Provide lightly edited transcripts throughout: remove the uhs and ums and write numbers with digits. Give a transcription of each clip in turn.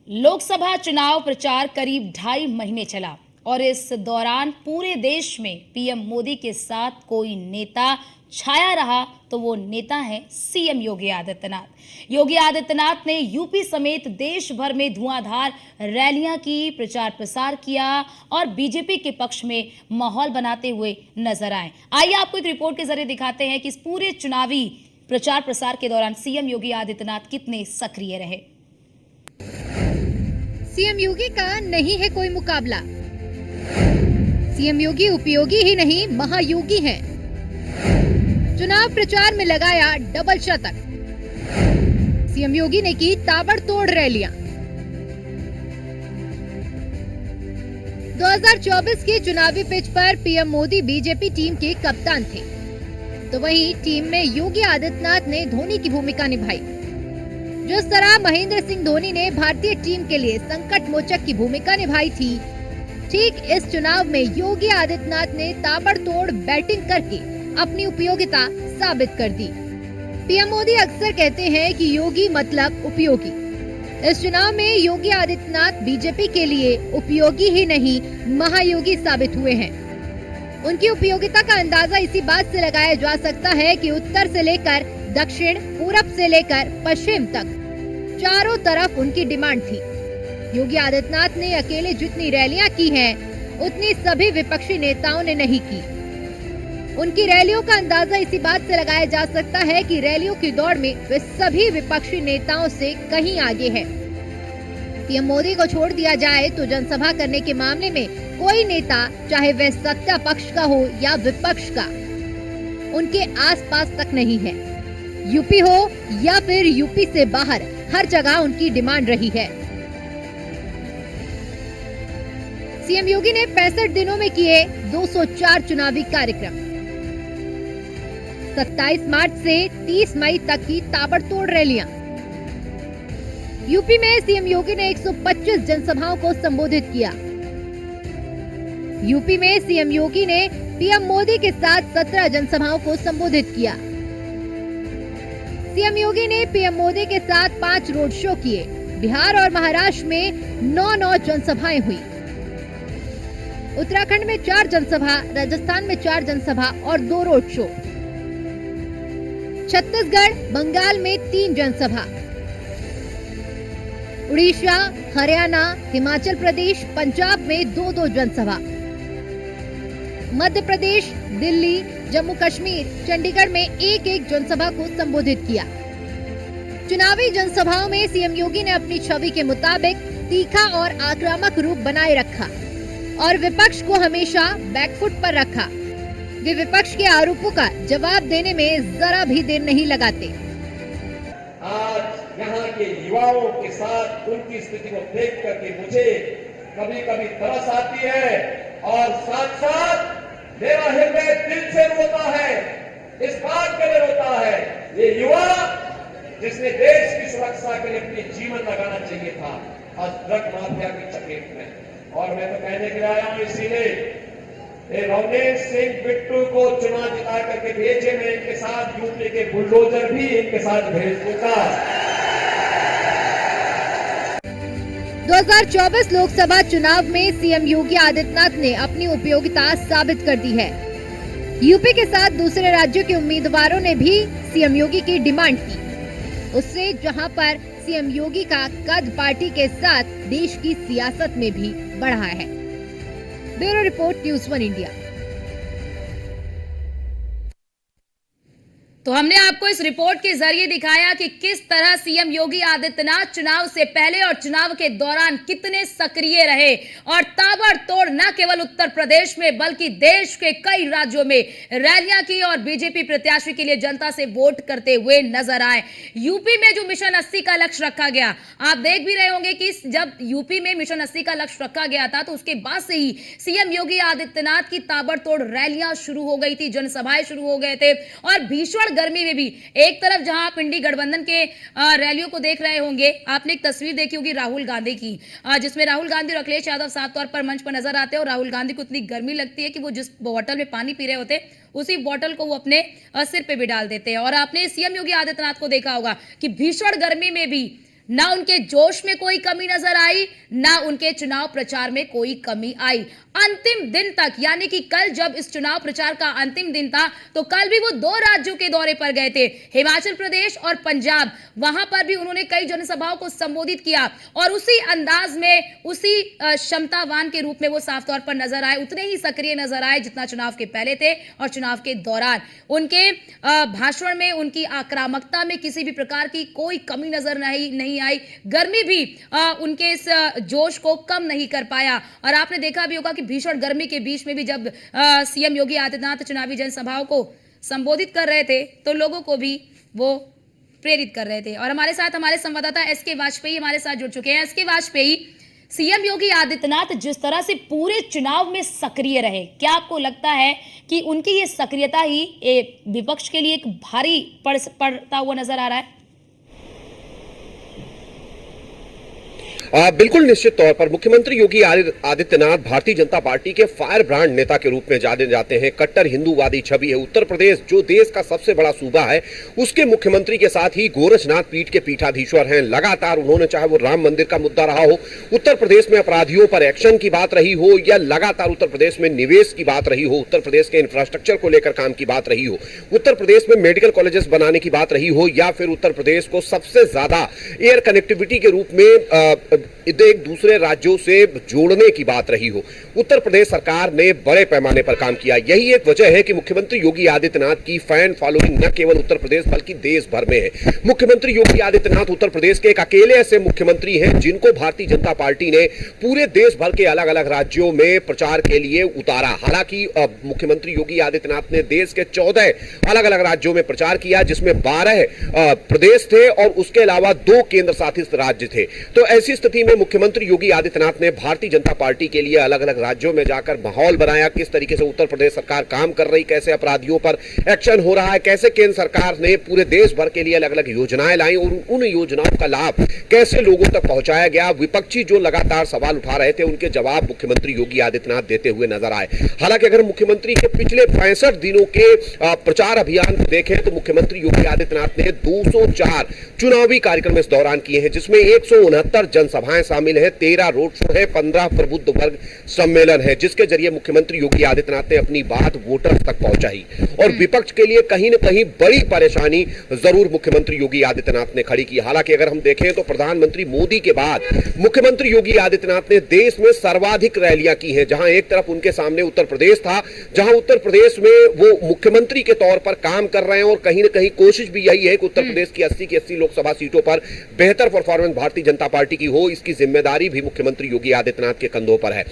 लोकसभा चुनाव प्रचार करीब 2.5 महीने चला और इस दौरान पूरे देश में पीएम मोदी के साथ कोई नेता छाया रहा तो वो नेता है सीएम योगी आदित्यनाथ। योगी आदित्यनाथ ने यूपी समेत देश भर में धुआंधार रैलियां की, प्रचार प्रसार किया और बीजेपी के पक्ष में माहौल बनाते हुए नजर आए। आइए आपको एक रिपोर्ट के जरिए दिखाते हैं कि इस पूरे चुनावी प्रचार प्रसार के दौरान सीएम योगी आदित्यनाथ कितने सक्रिय रहे। सीएम योगी का नहीं है कोई मुकाबला। सीएम योगी उपयोगी ही नहीं महायोगी हैं। चुनाव प्रचार में लगाया डबल शतक। सीएम योगी ने की ताबड़तोड़ रैलियां। 2024 के चुनावी पिच पर पीएम मोदी बीजेपी टीम के कप्तान थे, तो वहीं टीम में योगी आदित्यनाथ ने धोनी की भूमिका निभाई। जिस तरह महेंद्र सिंह धोनी ने भारतीय टीम के लिए संकट मोचक की भूमिका निभाई थी, ठीक इस चुनाव में योगी आदित्यनाथ ने ताबड़तोड़ बैटिंग करके अपनी उपयोगिता साबित कर दी। पीएम मोदी अक्सर कहते हैं कि योगी मतलब उपयोगी। इस चुनाव में योगी आदित्यनाथ बीजेपी के लिए उपयोगी ही नहीं महायोगी साबित हुए हैं। उनकी उपयोगिता का अंदाजा इसी बात से लगाया जा सकता है कि उत्तर से लेकर दक्षिण, पूरब से लेकर पश्चिम तक चारों तरफ उनकी डिमांड थी। योगी आदित्यनाथ ने अकेले जितनी रैलियां की हैं, उतनी सभी विपक्षी नेताओं ने नहीं की। उनकी रैलियों का अंदाजा इसी बात से लगाया जा सकता है कि रैलियों की दौड़ में वे सभी विपक्षी नेताओं से कहीं आगे हैं। पीएम मोदी को छोड़ दिया जाए तो जनसभा करने के मामले में कोई नेता, चाहे वह सत्ता पक्ष का हो या विपक्ष का, उनके आसपास तक नहीं है। यूपी हो या फिर यूपी से बाहर, हर जगह उनकी डिमांड रही है। सीएम योगी ने 65 दिनों में किए 204 चुनावी कार्यक्रम। 27 मार्च से 30 मई तक की ताबड़तोड़ रैलियां। यूपी में सीएम योगी ने 125 जनसभाओं को संबोधित किया। यूपी में सीएम योगी ने पीएम मोदी के साथ 17 जनसभाओं को संबोधित किया। सीएम योगी ने पीएम मोदी के साथ 5 रोड शो किए। बिहार और महाराष्ट्र में 9 जनसभाएं हुई। उत्तराखंड में 4 जनसभा, राजस्थान में 4 जनसभा और 2 रोड शो। छत्तीसगढ़, बंगाल में 3 जनसभा। उड़ीसा, हरियाणा, हिमाचल प्रदेश, पंजाब में 2 जनसभा। मध्य प्रदेश, दिल्ली, जम्मू कश्मीर, चंडीगढ़ में 1 जनसभा को संबोधित किया। चुनावी जनसभाओं में सीएम योगी ने अपनी छवि के मुताबिक तीखा और आक्रामक रूप बनाए रखा और विपक्ष को हमेशा बैकफुट पर रखा। वे विपक्ष के आरोपों का जवाब देने में जरा भी देर नहीं लगाते। आज यहाँ के युवाओं के साथ उनकी स्थिति को देख करके मुझे कभी कभी तरस आती है और साथ साथ मेरा हृदय दिल से रोता है। इस बात के लिए रोता है, ये युवा जिसने देश की सुरक्षा के लिए अपनी जीवन लगाना चाहिए था, आज ड्रग माफिया की चपेट में। और मैं तो कहने के लिए आया हूं, इसीलिए रवनीत सिंह बिट्टू को चुनाव जिता करके भेजे, मैं इनके साथ यूपी के बुलडोजर भी इनके साथ भेज दूंगा। 2024 लोकसभा चुनाव में सीएम योगी आदित्यनाथ ने अपनी उपयोगिता साबित कर दी है। यूपी के साथ दूसरे राज्यों के उम्मीदवारों ने भी सीएम योगी की डिमांड की। उससे जहां पर सीएम योगी का कद पार्टी के साथ देश की सियासत में भी बढ़ा है। Bureau report, news 1 India. तो हमने आपको इस रिपोर्ट के जरिए दिखाया कि किस तरह सीएम योगी आदित्यनाथ चुनाव से पहले और चुनाव के दौरान कितने सक्रिय रहे और ताबड़तोड़ न केवल उत्तर प्रदेश में बल्कि देश के कई राज्यों में रैलियां की और बीजेपी प्रत्याशी के लिए जनता से वोट करते हुए नजर आए। यूपी में जो मिशन 80 का लक्ष्य रखा गया, आप देख भी रहे होंगे कि जब यूपी में मिशन 80 का लक्ष्य रखा गया था तो उसके बाद से ही सीएम योगी आदित्यनाथ की ताबड़तोड़ रैलियां शुरू हो गई थी, जनसभाएं शुरू हो गए थे और भीषण गर्मी में भी एक तरफ जहां आप इंडी गठबंधन के रैलियों को देख रहे होंगे, आपने एक तस्वीर देखी होगी राहुल गांधी की, जिसमें राहुल गांधी और अखिलेश यादव साफ तौर पर मंच पर नजर आते हैं और राहुल गांधी को इतनी गर्मी लगती है कि वो जिस बोतल में पानी पी रहे होते उसी बोतल को वो अपने सिर पे भी डाल देते हैं। और आपने सीएम योगी आदित्यनाथ को देखा होगा कि भीषण गर्मी में भी ना उनके जोश में कोई कमी नजर आई, ना उनके चुनाव प्रचार में कोई कमी आई। अंतिम दिन तक, यानी कि कल जब इस चुनाव प्रचार का अंतिम दिन था, तो कल भी वो 2 राज्यों के दौरे पर गए थे, हिमाचल प्रदेश और पंजाब। वहां पर भी उन्होंने कई जनसभाओं को संबोधित किया और उसी अंदाज में, उसी क्षमतावान के रूप में वो साफ तौर पर नजर आए, उतने ही सक्रिय नजर आए जितना चुनाव के पहले थे और चुनाव के दौरान। उनके भाषण में, उनकी आक्रामकता में किसी भी प्रकार की कोई कमी नजर नहीं आई। गर्मी भी उनके इस जोश को कम नहीं कर पाया। और आपने देखा भी होगा कि भीषण गर्मी के बीच में भी जब सीएम योगी आदित्यनाथ चुनावी जनसभाओं को संबोधित कर रहे थे, तो लोगों को भी वो प्रेरित कर रहे थे। और हमारे साथ हमारे संवाददाता एसके वाजपेयी हमारे साथ जुड़ चुके हैं। एसके वाजपेयी, सीएम योगी आदित्यनाथ जिस तरह से पूरे चुनाव में सक्रिय रहे, क्या आपको लगता है कि उनकी ये सक्रियता ही विपक्ष के लिए एक भारी पड़ता हुआ नजर आ रहा है? बिल्कुल निश्चित तौर पर मुख्यमंत्री योगी आदित्यनाथ भारतीय जनता पार्टी के फायर ब्रांड नेता के रूप में जाने जाते हैं। कट्टर हिंदूवादी छवि है। उत्तर प्रदेश जो देश का सबसे बड़ा सूबा है, उसके मुख्यमंत्री के साथ ही गोरखनाथ पीठ के पीठाधीश्वर हैं। लगातार उन्होंने, चाहे वो राम मंदिर का मुद्दा रहा हो, उत्तर प्रदेश में अपराधियों पर एक्शन की बात रही हो, या लगातार उत्तर प्रदेश में निवेश की बात रही हो, उत्तर प्रदेश के इंफ्रास्ट्रक्चर को लेकर काम की बात रही हो, उत्तर प्रदेश में मेडिकल कॉलेजेस बनाने की बात रही हो, या फिर उत्तर प्रदेश को सबसे ज्यादा एयर कनेक्टिविटी के रूप में एक दूसरे राज्यों से जोड़ने की बात रही हो, उत्तर प्रदेश सरकार ने बड़े पैमाने पर काम किया। यही एक वजह है कि मुख्यमंत्री योगी आदित्यनाथ की फैन फॉलोइंग न केवल उत्तर प्रदेश बल्कि देश भर में है। मुख्यमंत्री योगी आदित्यनाथ उत्तर प्रदेश के एक अकेले ऐसे मुख्यमंत्री हैं जिनको भारतीय जनता पार्टी ने पूरे देश भर के अलग अलग राज्यों में प्रचार के लिए उतारा। हालांकि मुख्यमंत्री योगी आदित्यनाथ ने देश के 14 अलग अलग राज्यों में प्रचार किया, जिसमें 12 प्रदेश थे और उसके अलावा 2 केंद्र शासित राज्य थे। तो ऐसी स्थिति में मुख्यमंत्री योगी आदित्यनाथ ने भारतीय जनता पार्टी के लिए अलग अलग राज्यों में जाकर माहौल बनाया, किस तरीके से उत्तर प्रदेश सरकार काम कर रही, कैसे अपराधियों पर एक्शन हो रहा है, कैसे केंद्र सरकार ने पूरे देश भर के लिए अलग अलग योजनाएं लाई और उन योजनाओं का लाभ कैसे लोगों तक पहुंचाया गया। विपक्षी जो लगातार सवाल उठा रहे थे, उनके जवाब मुख्यमंत्री योगी आदित्यनाथ देते हुए नजर आए। हालांकि अगर मुख्यमंत्री के पिछले 65 दिनों के प्रचार अभियान को देखें तो मुख्यमंत्री योगी आदित्यनाथ ने 204 चुनावी कार्यक्रम इस दौरान किए हैं, जिसमें 169 जनसभाएं शामिल है, 13 रोड शो है, 15 प्रबुद्ध वर्ग सम्मेलन है, जिसके जरिए मुख्यमंत्री योगी आदित्यनाथ ने अपनी बात वोटर्स तक पहुंचाई। और विपक्ष के लिए कहीं न कहीं बड़ी परेशानी जरूर मुख्यमंत्री योगी आदित्यनाथ ने खड़ी की। हालांकि अगर हम देखें तो प्रधानमंत्री मोदी के बाद मुख्यमंत्री योगी आदित्यनाथ ने देश में सर्वाधिक रैलियां की हैं, जहां एक तरफ उनके सामने उत्तर प्रदेश था, जहां उत्तर प्रदेश में वो मुख्यमंत्री के तौर पर काम कर रहे हैं और कहीं न कहीं कोशिश भी यही है कि उत्तर प्रदेश की 80 की 80 लोकसभा सीटों पर बेहतर परफॉर्मेंस भारतीय जनता पार्टी की हो। इसकी जिम्मेदारी भी मुख्यमंत्री योगी आदित्यनाथ के कंधों पर है।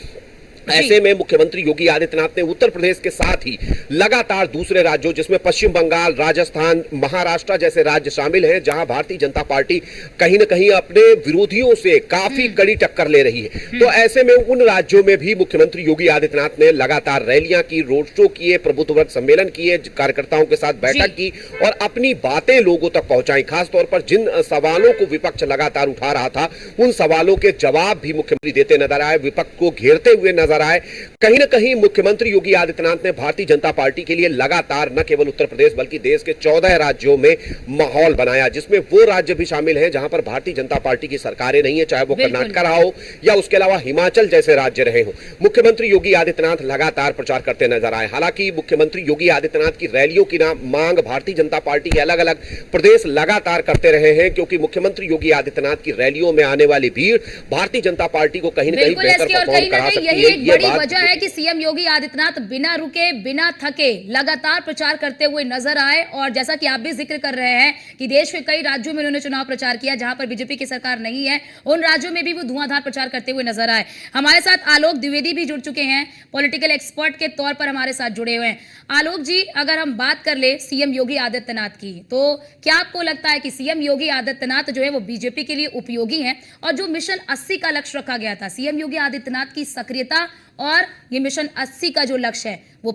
ऐसे में मुख्यमंत्री योगी आदित्यनाथ ने उत्तर प्रदेश के साथ ही लगातार दूसरे राज्यों, जिसमें पश्चिम बंगाल, राजस्थान, महाराष्ट्र जैसे राज्य शामिल हैं, जहां भारतीय जनता पार्टी कहीं न कहीं अपने विरोधियों से काफी कड़ी टक्कर ले रही है। तो ऐसे में उन राज्यों में भी मुख्यमंत्री योगी आदित्यनाथ ने लगातार रैलियां की, रोड शो किए, प्रबुद्ध वर्ग सम्मेलन किए, कार्यकर्ताओं के साथ बैठक की और अपनी बातें लोगों तक पहुंचाई। खासतौर पर जिन सवालों को विपक्ष लगातार उठा रहा था, उन सवालों के जवाब भी मुख्यमंत्री देते नजर आए, विपक्ष को घेरते हुए नजर आए। कहीं न कहीं मुख्यमंत्री योगी आदित्यनाथ ने भारतीय जनता पार्टी के लिए लगातार न केवल उत्तर प्रदेश बल्कि देश के 14 राज्यों में माहौल बनाया, जिसमें वो राज्य भी शामिल हैं जहां पर भारतीय जनता पार्टी की सरकारें नहीं है, चाहे वो कर्नाटक रहा हो या उसके अलावा हिमाचल जैसे राज्य रहे हो। मुख्यमंत्री योगी आदित्यनाथ लगातार प्रचार करते नजर आए। हालांकि मुख्यमंत्री योगी आदित्यनाथ की रैलियों की मांग भारतीय जनता पार्टी के अलग अलग प्रदेश लगातार करते रहे हैं, क्योंकि मुख्यमंत्री योगी आदित्यनाथ की रैलियों में आने वाली भीड़ भारतीय जनता पार्टी को कहीं न कहीं बेहतर परफॉर्म करा सकती है। वजह है कि सीएम योगी आदित्यनाथ बिना रुके, बिना थके लगातार प्रचार करते हुए नजर आए। और जैसा कि आप भी जिक्र कर रहे हैं कि देश के कई राज्यों में उन्होंने चुनाव प्रचार किया जहां पर बीजेपी की सरकार नहीं है, उन राज्यों में भी वो धुआंधार प्रचार करते हुए नजर आए। हमारे साथ आलोक द्विवेदी भी जुड़ चुके हैं, पॉलिटिकल एक्सपर्ट के तौर पर हमारे साथ जुड़े हुए हैं। आलोक जी, अगर हम बात कर ले सीएम योगी आदित्यनाथ की, तो क्या आपको लगता है कि सीएम योगी आदित्यनाथ जो है वो बीजेपी के लिए उपयोगी हैं? और जो मिशन 80 का लक्ष्य रखा गया था, सीएम योगी आदित्यनाथ की सक्रियता और ये मिशन 80 का जो लक्ष्य है वो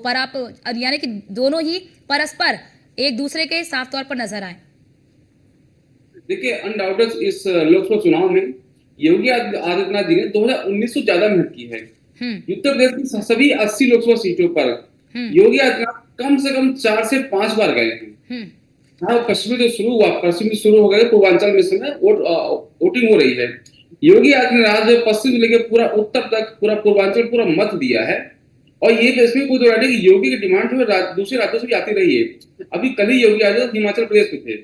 यानी कि दोनों ही परस्पर एक दूसरे के साफ तौर पर नजर आए। देखिए, अनडाउटेड इस लोकसभा चुनाव में योगी आदित्यनाथ जी ने 2019 से ज्यादा मेहनत की है। उत्तर प्रदेश की सभी 80 लोकसभा सीटों पर योगी आदित्यनाथ कम से कम 4 से 5 बार गए हैं। हाँ, पश्चिमी जो शुरू हुआ, पश्चिमी शुरू हो गए, पूर्वांचल में इस समय वोटिंग हो रही है। योगी आदित्यनाथ जो पश्चिम से लेकर पूरा उत्तर तक, पूरा पूर्वांचल पूरा मत दिया है। और ये तो इसमें कोई दो राय नहीं कि योगी की डिमांड जो है दूसरे राज्यों से भी आती रही है। अभी कल ही योगी आदित्यनाथ हिमाचल प्रदेश में थे,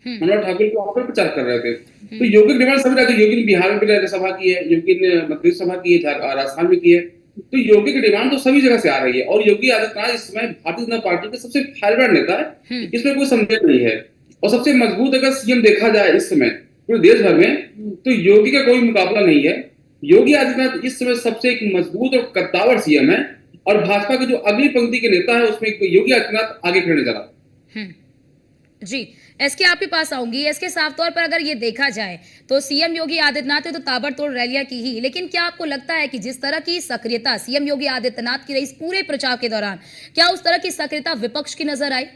मनोहर ठाकुर को वहां पर प्रचार कर रहे थे। तो योगी की डिमांड सभी राज्य, योगी ने बिहार में भी सभा की है, योगी ने मध्य प्रदेश सभा की है, राजस्थान में की है। तो योगी की डिमांड तो सभी जगह से आ रही है। और योगी आदित्यनाथ इस समय भारतीय जनता पार्टी के सबसे फायरब्रांड नेता है, इसमें कोई संदेह नहीं है। और सबसे मजबूत अगर सीएम देखा जाए इस समय पूरे देश भर में, तो योगी का कोई मुकाबला नहीं है। योगी आदित्यनाथ इस समय सबसे एक मजबूत और कद्दावर सीएम है। और भाजपा के जो अगली पंक्ति के नेता है उसमें योगी आदित्यनाथ आगे खड़े नजर आ रहे हैं। जी, एसके आपके पास आऊंगी। एसके, साफ तौर पर अगर ये देखा जाए तो सीएम योगी आदित्यनाथ ने तो ताबड़तोड़ रैलियां की ही, लेकिन क्या आपको लगता है कि जिस तरह की सक्रियता सीएम योगी आदित्यनाथ की रही इस पूरे प्रचार के दौरान, क्या उस तरह की सक्रियता विपक्ष की नजर आई?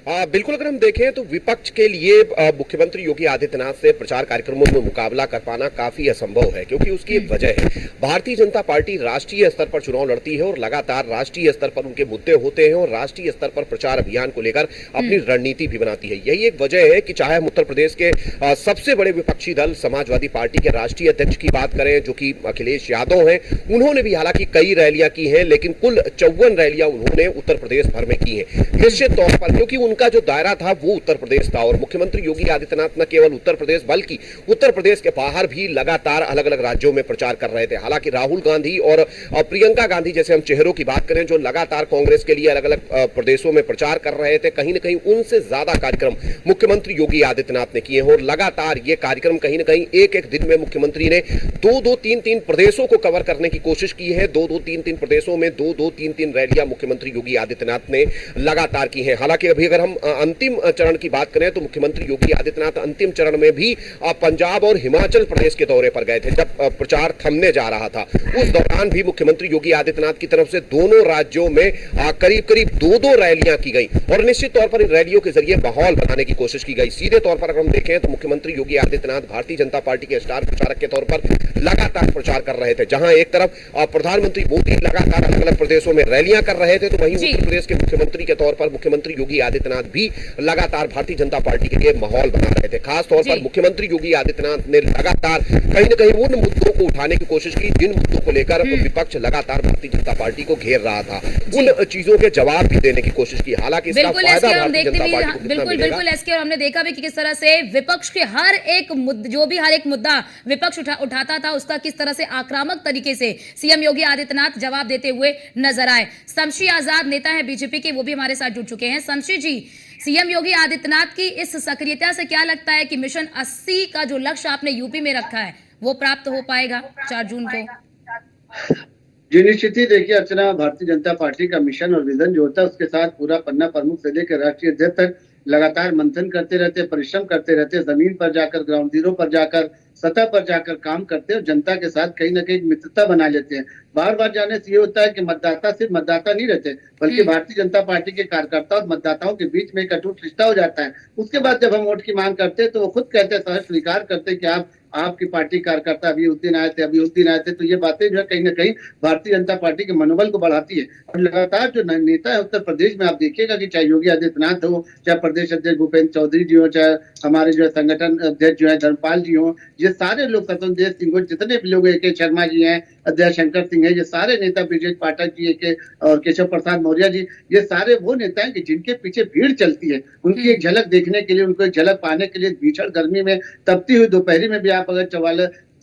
बिल्कुल, अगर हम देखें तो विपक्ष के लिए मुख्यमंत्री योगी आदित्यनाथ से प्रचार कार्यक्रमों में मुकाबला कर पाना काफी असंभव है, क्योंकि उसकी एक वजह है। भारतीय जनता पार्टी राष्ट्रीय स्तर पर चुनाव लड़ती है और लगातार राष्ट्रीय स्तर पर उनके मुद्दे होते हैं और राष्ट्रीय स्तर पर प्रचार अभियान को लेकर अपनी रणनीति भी बनाती है। यही एक वजह है कि चाहे हम उत्तर प्रदेश के सबसे बड़े विपक्षी दल समाजवादी पार्टी के राष्ट्रीय अध्यक्ष की बात करें, जो कि अखिलेश यादव हैं, उन्होंने भी हालांकि कई रैलियां की हैं, लेकिन कुल 54 रैलियां उन्होंने उत्तर प्रदेश भर में की हैं। निश्चित तौर पर क्योंकि उनका जो दायरा था वो उत्तर प्रदेश था, और मुख्यमंत्री योगी आदित्यनाथ न केवल उत्तर प्रदेश बल्कि उत्तर प्रदेश के बाहर भी लगातार अलग अलग राज्यों में प्रचार कर रहे थे। हालांकि राहुल गांधी और प्रियंका गांधी जैसे हम चेहरों की बात करें जो लगातार कांग्रेस के लिए अलग अलग प्रदेशों में प्रचार कर रहे थे, कहीं न कहीं उनसे ज्यादा कार्यक्रम मुख्यमंत्री योगी आदित्यनाथ ने किए हैं। और लगातार ये कार्यक्रम कहीं न कहीं एक एक दिन में मुख्यमंत्री ने 2-2, 3-3 प्रदेशों को कवर करने की कोशिश की है। 2-2, 3-3 प्रदेशों में 2-2, 3-3 रैलियां मुख्यमंत्री योगी आदित्यनाथ ने लगातार की हैं। हालांकि अभी अगर हम अंतिम चरण की बात करें तो मुख्यमंत्री योगी आदित्यनाथ अंतिम चरण में भी पंजाब और हिमाचल प्रदेश के दौरे पर गए थे। जब प्रचार थमने जा रहा था उस दौरान भी मुख्यमंत्री योगी आदित्यनाथ की तरफ से दोनों राज्यों में करीब करीब 2-2 रैलियां की गई और निश्चित तौर पर इन रैलियों के जरिए माहौल बनाने की कोशिश की गई। सीधे तौर पर अगर हम देखें तो मुख्यमंत्री योगी आदित्यनाथ भारतीय जनता पार्टी के स्टार प्रचारक के तौर पर लगातार प्रचार कर रहे थे। जहां एक तरफ प्रधानमंत्री मोदी लगातार अलग अलग प्रदेशों में रैलियां कर रहे थे, तो वहीं उत्तर प्रदेश के मुख्यमंत्री के तौर पर मुख्यमंत्री योगी आदित्यनाथ भी लगातार भारतीय जनता पार्टी के लिए माहौल बना रहे थे। खास तौर पर मुख्यमंत्री योगी आदित्यनाथ ने लगातार कहीं न कहीं उन मुद्दों को उठाने की कोशिश की जिन मुद्दों को लेकर विपक्ष लगातार भारतीय जनता पार्टी को घेर रहा था। उन चीजों के जवाब भी देने की कोशिश की। हालांकि इसका फायदा भारतीय जनता पार्टी को कितना मिलेगा? बिल्कुल एसके, और हमने देखा भी कि किस तरह से विपक्ष के हर एक मुद्दा विपक्ष उठाता था उसका किस तरह से आक्रामक तरीके से सीएम योगी आदित्यनाथ जवाब देते हुए नजर आए। शमशी आजाद नेता है बीजेपी के, वो भी हमारे साथ जुड़ चुके हैं। शमशी जी, सीएम योगी आदित्यनाथ की इस सक्रियता से क्या लगता है कि मिशन 80 का जो लक्ष्य आपने यूपी में रखा है वो प्राप्त हो पाएगा 4 जून को? जी निश्चित ही देखिए अर्चना, भारतीय जनता पार्टी का मिशन और विजन जो होता है उसके साथ पूरा पन्ना प्रमुख से लेकर राष्ट्रीय अध्यक्ष तक लगातार मंथन करते रहते, परिश्रम करते रहते, जमीन पर जाकर, ग्राउंड जीरो पर जाकर, सतह पर जाकर काम करते हैं और जनता के साथ कहीं ना कहीं मित्रता बना लेते हैं। बार बार जाने से ये होता है कि मतदाता सिर्फ मतदाता नहीं रहते, बल्कि भारतीय जनता पार्टी के कार्यकर्ता और मतदाताओं के बीच में एक अटूट रिश्ता हो जाता है। उसके बाद जब हम वोट की मांग करते हैं तो वो खुद कहते हैं, सहज स्वीकार करते हैं कि आपकी पार्टी कार्यकर्ता अभी उस दिन आए थे, अभी उस दिन आए थे। तो ये बातें जो है कहीं ना कहीं भारतीय जनता पार्टी के मनोबल को बढ़ाती है। और लगातार जो नेता है उत्तर प्रदेश में आप देखिएगा कि चाहे योगी आदित्यनाथ हो, चाहे प्रदेश अध्यक्ष भूपेंद्र चौधरी जी हो, चाहे हमारे जो है संगठन अध्यक्ष जो है धर्मपाल जी हो, ये सारे लोग, स्वतंत्र सिंह हो, जितने भी लोग, AK शर्मा जी हैं, अध्यक्ष शंकर सिंह है, ये सारे नेता, ब्रिजेश पाठक जी और केशव प्रसाद मौर्य जी, ये सारे वो नेता हैं कि जिनके पीछे भीड़ चलती है। उनकी एक झलक देखने के लिए, उनको एक झलक पाने के लिए भीषण गर्मी में, तपती हुई दोपहरी में भी आप अगर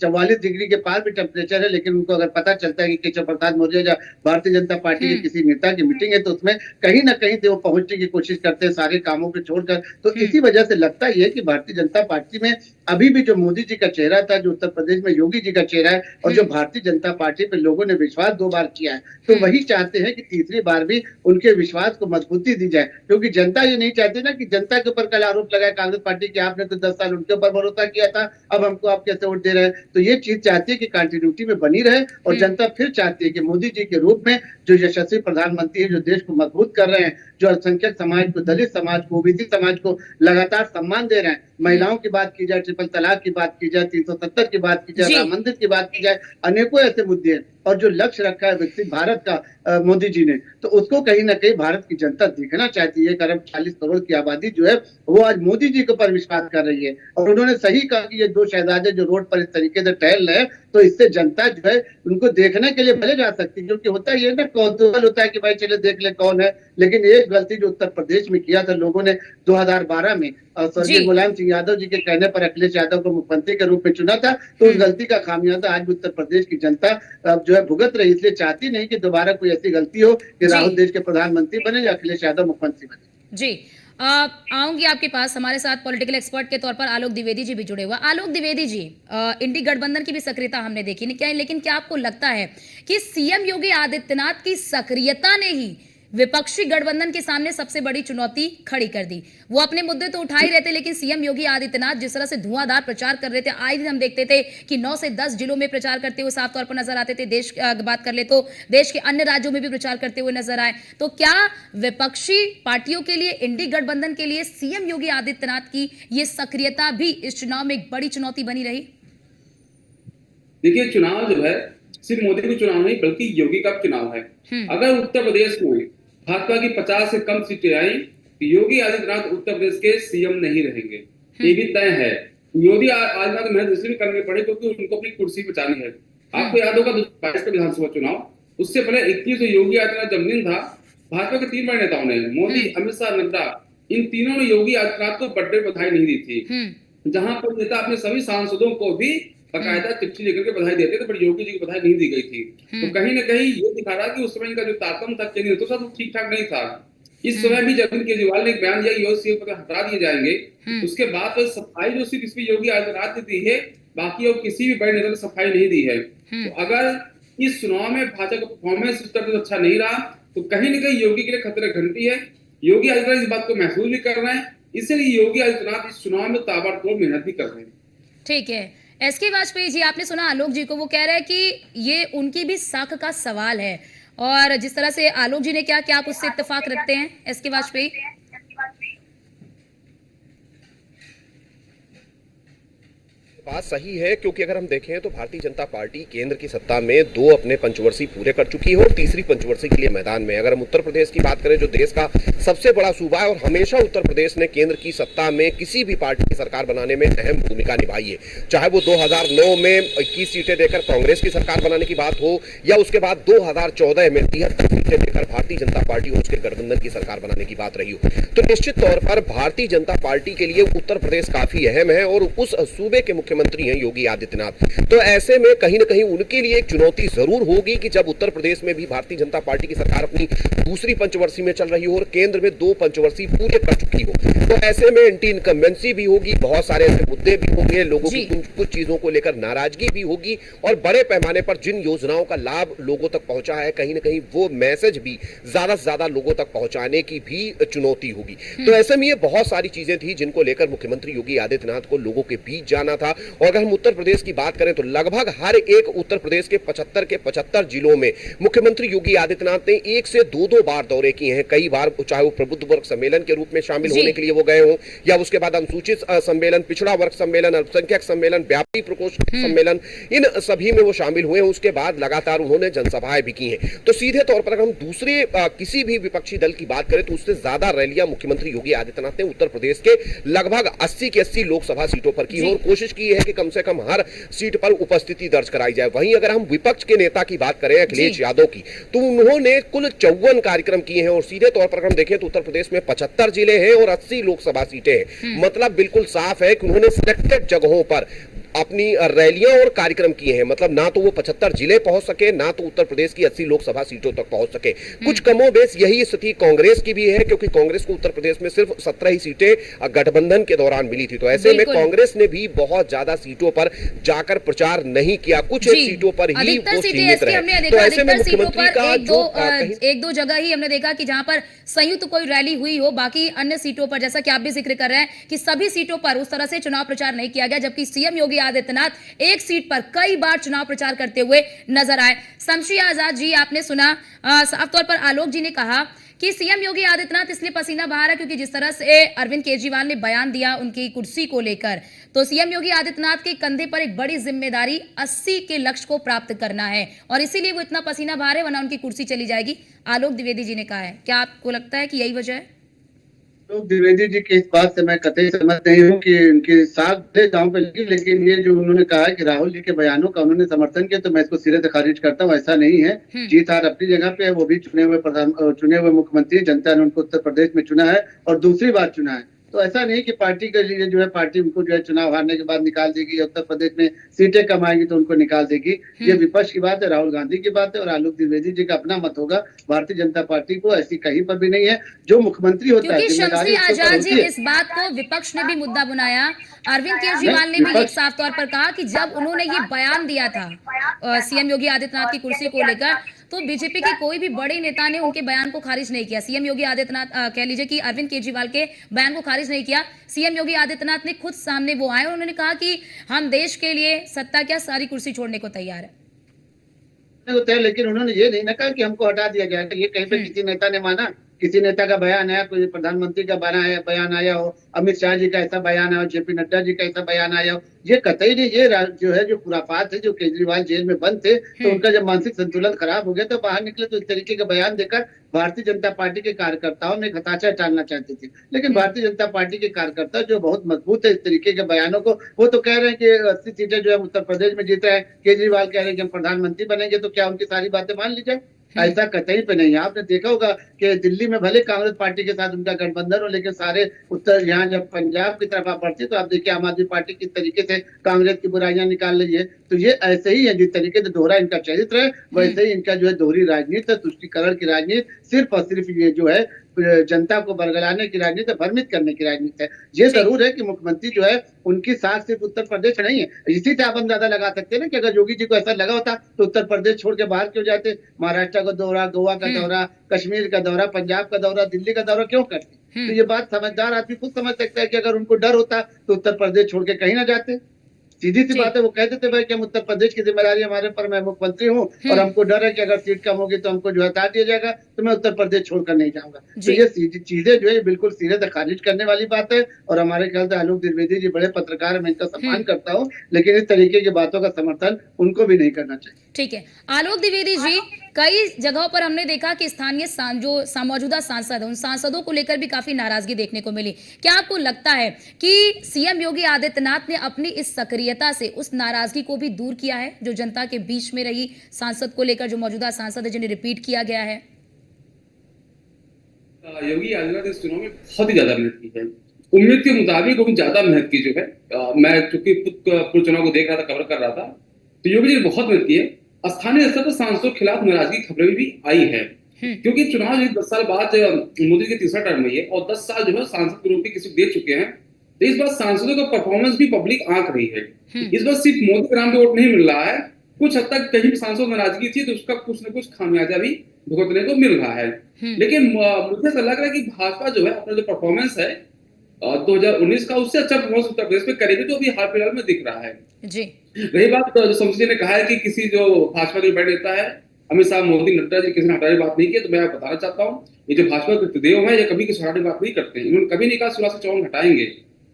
44 डिग्री के पार भी टेम्परेचर है, लेकिन उनको अगर पता चलता है कि केशव प्रसाद मौर्य या भारतीय जनता पार्टी के किसी नेता की मीटिंग है तो उसमें कहीं ना कहीं से वो पहुंचने की कोशिश करते हैं सारे कामों को छोड़कर। तो इसी वजह से लगता ही है कि भारतीय जनता पार्टी में अभी भी जो मोदी जी का चेहरा था, जो उत्तर प्रदेश में योगी जी का चेहरा है, और जो भारतीय जनता पार्टी पे लोगों ने विश्वास 2 बार किया है, तो वही चाहते हैं कि तीसरी बार भी उनके विश्वास को मजबूती दी जाए। क्योंकि जनता ये नहीं चाहती ना कि जनता के ऊपर कल आरोप लगाए कांग्रेस पार्टी की, आपने तो 10 साल उनके ऊपर भरोसा किया था, अब हमको आप कैसे वोट दे रहे हैं। तो ये चीज चाहती है कि कंटिन्यूटी में बनी रहे, और जनता फिर चाहती है कि मोदी जी के रूप में जो यशस्वी प्रधानमंत्री है, जो देश को मजबूत कर रहे हैं, जो अल्पसंख्यक समाज को, दलित समाज को, ओबीसी समाज को लगातार सम्मान दे रहे हैं, महिलाओं की बात की जाए, ट्रिपल तलाक की बात की जाए, 370 की बात की जाए, राम मंदिर की बात की जाए, अनेकों ऐसे मुद्दे हैं और जो लक्ष्य रखा है विकसित भारत का मोदी जी ने, तो उसको कहीं ना कहीं भारत की जनता देखना चाहती है। करीब 40 करोड़ की आबादी जो है वो आज मोदी जी के ऊपर विश्वास कर रही है। और उन्होंने सही कहा कि ये दो शहजादे जो रोड पर इस तरीके से टहल रहे हैं, तो इससे जनता जो है उनको देखने के लिए भले जा सकती है, क्योंकि होता ही है ना, कौतूहल होता है कि भाई चले देख ले कौन है। लेकिन एक गलती जो उत्तर प्रदेश में किया था लोगों ने 2012 में स्वर्गीय जी। मुलायम सिंह यादव जी के कहने पर अखिलेश यादव को मुख्यमंत्री के रूप में चुना था, तो उस गलती का खामियाजा आज भी उत्तर प्रदेश की जनता अब जो है भुगत रही। इसलिए चाहती नहीं कि दोबारा कोई ऐसी गलती हो कि जी। राहुल देश के प्रधानमंत्री बने या अखिलेश यादव मुख्यमंत्री बने। जी, आऊंगी आपके पास। हमारे साथ पॉलिटिकल एक्सपर्ट के तौर पर आलोक द्विवेदी जी भी जुड़े हुए। आलोक द्विवेदी जी, इंडी गठबंधन की भी सक्रियता हमने देखी नहीं क्या, लेकिन क्या आपको लगता है कि सीएम योगी आदित्यनाथ की सक्रियता ने ही विपक्षी गठबंधन के सामने सबसे बड़ी चुनौती खड़ी कर दी? वो अपने मुद्दे तो उठा ही रहते, लेकिन सीएम योगी आदित्यनाथ जिस तरह से धुआंधार प्रचार कर रहे थे, आए दिन हम देखते थे कि 9 से 10 जिलों में प्रचार करते हुए साफ तौर पर नजर आते थे। देश बात कर ले तो देश के अन्य राज्यों में भी प्रचार करते हुए नजर आए। तो क्या विपक्षी पार्टियों के लिए, इंडी गठबंधन के लिए सीएम योगी आदित्यनाथ की ये सक्रियता भी इस चुनाव में एक बड़ी चुनौती बनी रही? देखिए, चुनाव जो है सिर्फ मोदी का चुनाव नहीं बल्कि योगी का चुनाव है। अगर उत्तर प्रदेश में भाजपा की 50 से कम सीटें आई तो योगी आदित्यनाथ उत्तर प्रदेश के सीएम नहीं रहेंगे, ये भी तय है। योगी आदित्यनाथ मेहनत इसलिए करनी पड़ी क्योंकि उनको अपनी कुर्सी बचानी है। आपको याद होगा 2022 का विधानसभा चुनाव, उससे पहले 21 योगी आदित्यनाथ जन्मदिन था, भाजपा के 3 बड़े नेताओं ने, मोदी, अमित शाह, नड्डा, इन तीनों ने योगी आदित्यनाथ को बर्थडे बधाई नहीं दी थी। जहां पर नेता अपने सभी सांसदों को भी बकायदा चिट्ठी लेकर के बधाई देते थे, पर योगी जी को बधाई नहीं दी गई थी। तो कहीं ना कहीं ये दिखा रहा कि उस समय इनका जो तारतम्य था, चेंज तो सब ठीक ठाक नहीं था। इस समय भी जब केजरीवाल ने एक बयान दिया योगी सीएम पद हटा दिए जाएंगे, उसके बाद तो सफाई जो सिर्फ इसमें योगी आदित्यनाथ ने दी है, बाकी और किसी भी बड़े नेता ने सफाई नहीं दी है। तो अगर इस चुनाव में भाजपा का परफॉर्मेंस अच्छा नहीं रहा तो कहीं ना कहीं योगी के लिए खतरे घंटी है। योगी आदित्यनाथ इस बात को महसूस भी कर रहे हैं, इसलिए योगी आदित्यनाथ इस चुनाव में ताबड़तोड़ मेहनत भी कर रहे हैं। ठीक है, एसके वाजपेयी जी, आपने सुना आलोक जी को, वो कह रहे हैं कि ये उनकी भी साख का सवाल है। और जिस तरह से आलोक जी ने क्या आप उससे इत्तेफाक रखते हैं, एसके वाजपेयी? बात सही है, क्योंकि अगर हम देखें तो भारतीय जनता पार्टी केंद्र की सत्ता में 2 अपने पंचवर्षीय पूरे कर चुकी है और तीसरी पंचवर्षीय के लिए मैदान में। अगर हम उत्तर प्रदेश की बात करें जो देश का सबसे बड़ा सूबा है और हमेशा उत्तर प्रदेश ने केंद्र की सत्ता में किसी भी पार्टी की सरकार बनाने में अहम भूमिका निभाई है, चाहे वो 2009 में 21 सीटें देकर कांग्रेस की सरकार बनाने की बात हो या उसके बाद 2014 में 73 सीटें देकर भारतीय जनता पार्टी और उसके गठबंधन की सरकार बनाने की बात रही हो। तो निश्चित तौर पर भारतीय जनता पार्टी के लिए उत्तर प्रदेश काफी अहम है और उस सूबे के मुख्यमंत्री हैं योगी आदित्यनाथ। तो ऐसे में कहीं ना कहीं उनके लिए एक चुनौती जरूर होगी कि जब उत्तर प्रदेश में भी भारतीय जनता पार्टी की सरकार अपनी दूसरी पंचवर्षीय में चल रही हो और केंद्र में 2 पंचवर्षीय पूरे कर चुकी हो, तो ऐसे में एंटी इनकम्बेंसी भी होगी, बहुत सारे ऐसे मुद्दे भी होंगे, लोगों की कुछ चीजों को लेकर नाराजगी भी होगी और बड़े पैमाने पर जिन योजनाओं का लाभ लोगों तक पहुंचा है कहीं ना कहीं वो मैसेज भी ज्यादा से ज्यादा लोगों तक पहुंचाने की भी चुनौती होगी। तो ऐसे में ये बहुत सारी चीजें थी जिनको लेकर मुख्यमंत्री योगी आदित्यनाथ को लोगों के बीच जाना था। और अगर हम उत्तर प्रदेश की बात करें तो लगभग हर एक उत्तर प्रदेश के 75 के 75 जिलों में मुख्यमंत्री योगी आदित्यनाथ ने 1 से 2 बार दौरे किए हैं। कई बार चाहे वो प्रबुद्ध वर्ग सम्मेलन के रूप में शामिल होने के लिए वो गए हों या उसके बाद अनुसूचित सम्मेलन, पिछड़ा वर्ग सम्मेलन, अल्पसंख्यक सम्मेलन, व्यापारी प्रकोष्ठ सम्मेलन, इन सभी में वो शामिल हुए हैं। उसके बाद लगातार उन्होंने जनसभाएं भी की हैं। तो सीधे तौर पर अगर हम दूसरे किसी भी विपक्षी दल की बात करें तो उससे ज्यादा रैलियां मुख्यमंत्री योगी आदित्यनाथ ने उत्तर प्रदेश के लगभग 80 की 80 लोकसभा सीटों पर की और कोशिश की है कि कम से कम हर सीट पर उपस्थिति दर्ज कराई जाए। वहीं अगर हम विपक्ष के नेता की बात करें अखिलेश यादव की, तो उन्होंने कुल 54 कार्यक्रम किए हैं और सीधे तौर पर हम देखें तो उत्तर प्रदेश में 75 जिले हैं और 80 लोकसभा सीटें हैं। मतलब बिल्कुल साफ है कि उन्होंने सिलेक्टेड जगहों पर अपनी रैलियां और कार्यक्रम किए हैं। मतलब ना तो वो 75 जिले पहुंच सके, ना तो उत्तर प्रदेश की 80 लोकसभा सीटों तक पहुंच सके। कुछ कमो बेश यही स्थिति कांग्रेस की भी है, क्योंकि कांग्रेस को उत्तर प्रदेश में सिर्फ 17 ही सीटें गठबंधन के दौरान मिली थी। तो ऐसे में कांग्रेस ने भी बहुत ज्यादा सीटों पर जाकर प्रचार नहीं किया, कुछ एक सीटों पर ही वो सीमित रहे। तो ऐसे में मुख्यमंत्री का एक दो जगह ही हमने देखा कि जहां पर संयुक्त कोई रैली हुई हो, बाकी अन्य सीटों पर जैसा कि आप भी जिक्र कर रहे हैं कि सभी सीटों पर उस तरह से चुनाव प्रचार नहीं किया गया, जबकि सीएम योगी आदित्यनाथ एक सीट पर कई बार चुनाव प्रचार करते हुए नजर आए। शमशी आजाद जी, आपने सुना साफ तौर पर आलोक जी ने कहा कि सीएम योगी आदित्यनाथ इसलिए पसीना बहा रहा क्योंकि जिस तरह से अरविंद केजरीवाल ने बयान दिया उनकी कुर्सी को लेकर, तो सीएम योगी आदित्यनाथ के कंधे पर एक बड़ी जिम्मेदारी 80 के लक्ष्य को प्राप्त करना है और इसीलिए वो इतना पसीना बहा रहे, वरना उनकी कुर्सी चली जाएगी। आलोक द्विवेदी जी ने कहा है, क्या आपको लगता है कि यही वजह है? तो द्विवेदी जी की इस बात से मैं कतई सहमत नहीं हूँ कि उनकी साख दांव पे लगी, लेकिन ये जो उन्होंने कहा कि राहुल जी के बयानों का उन्होंने समर्थन किया, तो मैं इसको सिरे से खारिज करता हूँ। ऐसा नहीं है। जीत हार अपनी जगह पे है, वो भी चुने हुए मुख्यमंत्री, जनता ने उनको उत्तर प्रदेश में चुना है और दूसरी बार चुना है। तो ऐसा नहीं कि पार्टी के लिए जो है पार्टी उनको जो है चुनाव हारने के बाद निकाल देगी, उत्तर प्रदेश में सीटें कम आएंगी तो उनको निकाल देगी। ये विपक्ष की बात है, राहुल गांधी की बात है और आलोक द्विवेदी जी का अपना मत होगा। भारतीय जनता पार्टी को ऐसी कहीं पर भी नहीं है। जो मुख्यमंत्री होता है, क्योंकि शमसी आजाद जी इस बात को विपक्ष ने भी मुद्दा बनाया, अरविंद केजरीवाल ने भी एक साफ तौर पर कहा कि जब उन्होंने ये बयान दिया था सीएम योगी आदित्यनाथ की कुर्सी को लेकर, तो बीजेपी के कोई भी बड़े नेता ने उनके बयान को खारिज नहीं किया। सीएम योगी आदित्यनाथ कह लीजिए कि अरविंद केजरीवाल के बयान को खारिज नहीं किया। सीएम योगी आदित्यनाथ ने खुद सामने वो आए और उन्होंने कहा कि हम देश के लिए सत्ता क्या सारी कुर्सी छोड़ने को तैयार है। लेकिन उन्होंने ये नहीं ना कहा कि हमको हटा दिया गया। ये कहीं पे किसी नेता ने माना? किसी नेता का बयान आया, कोई प्रधानमंत्री का बयान आया हो, अमित शाह जी का ऐसा बयान आया हो, जेपी नड्डा जी का ऐसा बयान आया हो? ये कतई नहीं। ये जो है जो खुरापात है, जो केजरीवाल जेल में बंद थे तो उनका जब मानसिक संतुलन खराब हो गया तो बाहर निकले, तो इस तरीके का बयान देकर भारतीय जनता पार्टी के कार्यकर्ताओं में हताशा डालना चाहते थे। लेकिन भारतीय जनता पार्टी के कार्यकर्ता जो बहुत मजबूत है इस तरीके के बयानों को, वो तो कह रहे हैं कि 80 सीटें जो है उत्तर प्रदेश में जीत रहे हैं। केजरीवाल कह रहे हैं कि हम प्रधानमंत्री बनेंगे, तो क्या उनकी सारी बातें मान ली जाए? ऐसा कतई पे नहीं है। आपने देखा होगा कि दिल्ली में भले कांग्रेस पार्टी के साथ उनका गठबंधन हो, लेकिन सारे उत्तर यहाँ जब पंजाब की तरफ आप बढ़ते तो आप देखिए आम आदमी पार्टी किस तरीके से कांग्रेस की बुराइयां निकाल रही है। तो ये ऐसे ही है, जिस तरीके से दोहरा इनका चरित्र है वैसे ही इनका जो है दोहरी राजनीति है, तुष्टीकरण की राजनीति, सिर्फ और सिर्फ ये जो है जनता को बरगलाने की राजनीति, भ्रमित करने की राजनीति है। ये जरूर है कि मुख्यमंत्री जो है उनकी साख सिर्फ उत्तर प्रदेश नहीं है। इसी से आप अंदाजा लगा सकते हैं ना कि अगर योगी जी को ऐसा लगा होता तो उत्तर प्रदेश छोड़ के बाहर क्यों जाते? महाराष्ट्र का दौरा, गोवा का दौरा, कश्मीर का दौरा, पंजाब का दौरा, दिल्ली का दौरा क्यों करते? तो ये बात समझदार आदमी खुद समझ सकता है कि अगर उनको डर होता तो उत्तर प्रदेश छोड़ के कहीं ना जाते। सीधी सी बात है, वो कहते थे भाई कि हम उत्तर प्रदेश की जिम्मेदारी हमारे पर, मैं मुख्यमंत्री हूँ और हमको डर है कि अगर सीट कम होगी तो हमको जो हटा दिया जाएगा, तो मैं उत्तर प्रदेश छोड़कर नहीं जाऊंगा। तो ये सीधी चीजें जो है बिल्कुल सीधे से खारिज करने वाली बात है। और हमारे ख्याल से आलोक द्विवेदी जी बड़े पत्रकार, मैं इनका सम्मान करता हूँ, लेकिन इस तरीके की बातों का समर्थन उनको भी नहीं करना चाहिए। ठीक है आलोक द्विवेदी जी, कई जगहों पर हमने देखा कि स्थानीय जो मौजूदा सांसद हैं, उन सांसदों को लेकर भी काफी नाराजगी देखने को मिली। क्या आपको लगता है कि सीएम योगी आदित्यनाथ ने अपनी इस सक्रियता से उस नाराजगी को भी दूर किया है जो जनता के बीच में रही सांसद को लेकर, जो मौजूदा सांसद है जिन्हें रिपीट किया गया है? योगी आदित्यनाथ इस चुनाव में बहुत ही ज्यादा मेहनत की है, उम्मीद के मुताबिक बहुत ज्यादा मेहनत की जो है। मैं चूंकि पूरे चुनाव को देख रहा था, कवर कर रहा था, तो योगी जी ने बहुत मेहनत की है। स्थानीय स्तर पर सांसदों के खिलाफ नाराजगी खबरें भी आई है, क्योंकि चुनाव 10 साल बाद मोदी की तीसरा टर्म है और 10 साल जो है सांसद के रूप में किसी दे चुके हैं, तो इस बार सांसदों का परफॉर्मेंस भी पब्लिक आंक रही है। इस बार सिर्फ मोदी के नाम पे वोट नहीं मिल रहा है, कुछ हद तक कहीं भी सांसदों में नाराजगी थी तो उसका कुछ न कुछ खामियाजा भी भुगतने को मिल रहा है। लेकिन मुझे ऐसा लग रहा है कि भाजपा जो है अपना जो परफॉर्मेंस है 2019 का, उससे अच्छा परफॉर्मेंस उत्तर प्रदेश में करेगी, तो अभी हाल फिलहाल में दिख रहा है जी। रही बात जो शमसी ने कहा है कि किसी जो भाजपा के बड़े नेता है अमित शाह, मोदी, नड्डा जी, किसी ने हटाने की बात नहीं की, तो मैं बताना चाहता हूँ ये जो भाजपा के देव है ये कभी किसी हटाने की बात नहीं करते। इन्होंने कभी नहीं कहा शिवराज सिंह चौहान हटाएंगे,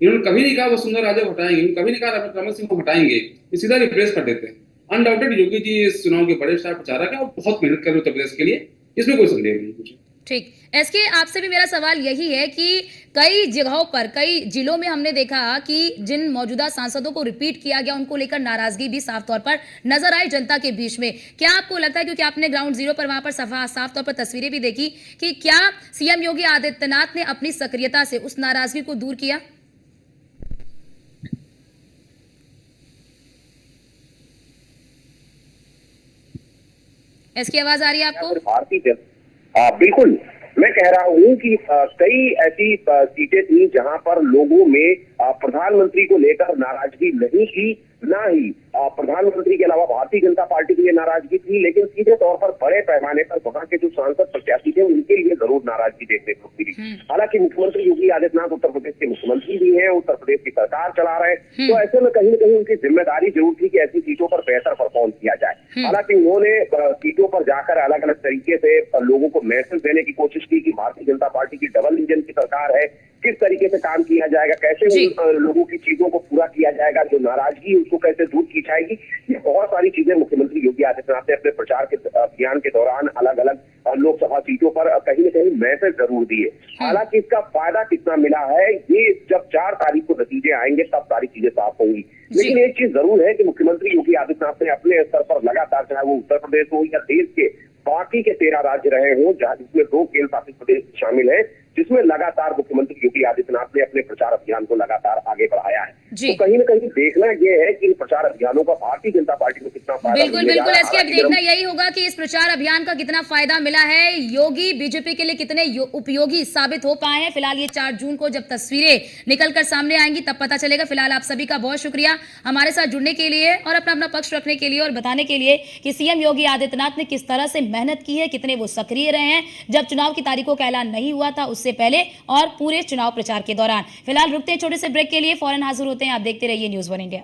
इन्होंने कभी नहीं कहा वसुंधरा राजे हटाएंगे, इन्होंने कभी नहीं कहा रमन सिंह को हटाएंगे, ये सीधा रिप्लेस कर देते हैं। अनडाउटेड योगी जी इस चुनाव के बड़े स्टार प्रचारक है और बहुत मेहनत कर रहे उत्तर प्रदेश के लिए, इसमें कोई संदेह नहीं मुझे। ठीक, एसके आपसे भी मेरा सवाल यही है कि कई जगहों पर, कई जिलों में हमने देखा कि जिन मौजूदा सांसदों को रिपीट किया गया उनको लेकर नाराजगी भी साफ तौर पर नजर आई जनता के बीच में। क्या आपको लगता है, क्योंकि आपने ग्राउंड जीरो पर वहां पर साफ तौर पर तस्वीरें भी देखी, कि क्या सीएम योगी आदित्यनाथ ने अपनी सक्रियता से उस नाराजगी को दूर किया? इसकी आवाज आ रही है आपको? बिल्कुल, मैं कह रहा हूँ कि कई ऐसी सीटें थी जहां पर लोगों में प्रधानमंत्री को लेकर नाराजगी नहीं की, ना ही प्रधानमंत्री के अलावा भारतीय जनता पार्टी की ये नाराजगी थी, लेकिन सीधे तौर पर बड़े पैमाने पर वहां के जो सांसद प्रत्याशी थे उनके लिए जरूर नाराजगी देखने को मिली। हालांकि मुख्यमंत्री योगी आदित्यनाथ उत्तर प्रदेश के मुख्यमंत्री भी हैं, उत्तर प्रदेश की सरकार चला रहे हैं, तो ऐसे में कहीं न कहीं उनकी जिम्मेदारी जरूर थी कि ऐसी सीटों पर बेहतर परफॉर्म किया जाए। हालांकि उन्होंने सीटों पर जाकर अलग अलग तरीके से लोगों को मैसेज देने की कोशिश की कि भारतीय जनता पार्टी की डबल इंजन की सरकार है, किस तरीके से काम किया जाएगा, कैसे उन लोगों की चीजों को पूरा किया जाएगा, जो नाराजगी उसको कैसे दूर की जाएगी। ये बहुत सारी चीजें मुख्यमंत्री योगी आदित्यनाथ ने अपने प्रचार के अभियान के दौरान अलग अलग लोकसभा सीटों पर कहीं न कहीं मैसेज जरूर दिए। हालांकि इसका फायदा कितना मिला है, ये जब 4 तारीख को नतीजे आएंगे तब सारी चीजें साफ होंगी। लेकिन एक चीज जरूर है कि मुख्यमंत्री योगी आदित्यनाथ ने अपने स्तर पर लगातार, चाहे वो उत्तर प्रदेश हो या देश के बाकी के 13 राज्य रहे हों, जहां जिसमें 2 केंद्र शासित प्रदेश शामिल है, जिसमें लगातार मुख्यमंत्री योगी आदित्यनाथ ने अपने प्रचार अभियान को लगातार आगे बढ़ाया है। तो कहीं न कहीं देखना यह है कि इन प्रचार अभियानों का भारतीय जनता पार्टी को कितना फायदा बिल्कुल बिल्कुल इसके अब देखना यही होगा कि इस प्रचार अभियान का कितना फायदा मिला है, योगी बीजेपी के लिए कितने उपयोगी साबित हो पाए हैं। फिलहाल ये 4 जून को जब तस्वीरें निकलकर सामने आएंगी तब पता चलेगा। फिलहाल आप सभी का बहुत शुक्रिया हमारे साथ जुड़ने के लिए और अपना अपना पक्ष रखने के लिए और बताने के लिए कि सीएम योगी आदित्यनाथ ने किस तरह से मेहनत की है, कितने वो सक्रिय रहे हैं जब चुनाव की तारीखों का ऐलान नहीं हुआ था उससे पहले और पूरे चुनाव प्रचार के दौरान। फिलहाल रुकते हैं छोटे से ब्रेक के लिए, फौरन हाजिर होते हैं। आप देखते रहिए न्यूज़ 1 इंडिया।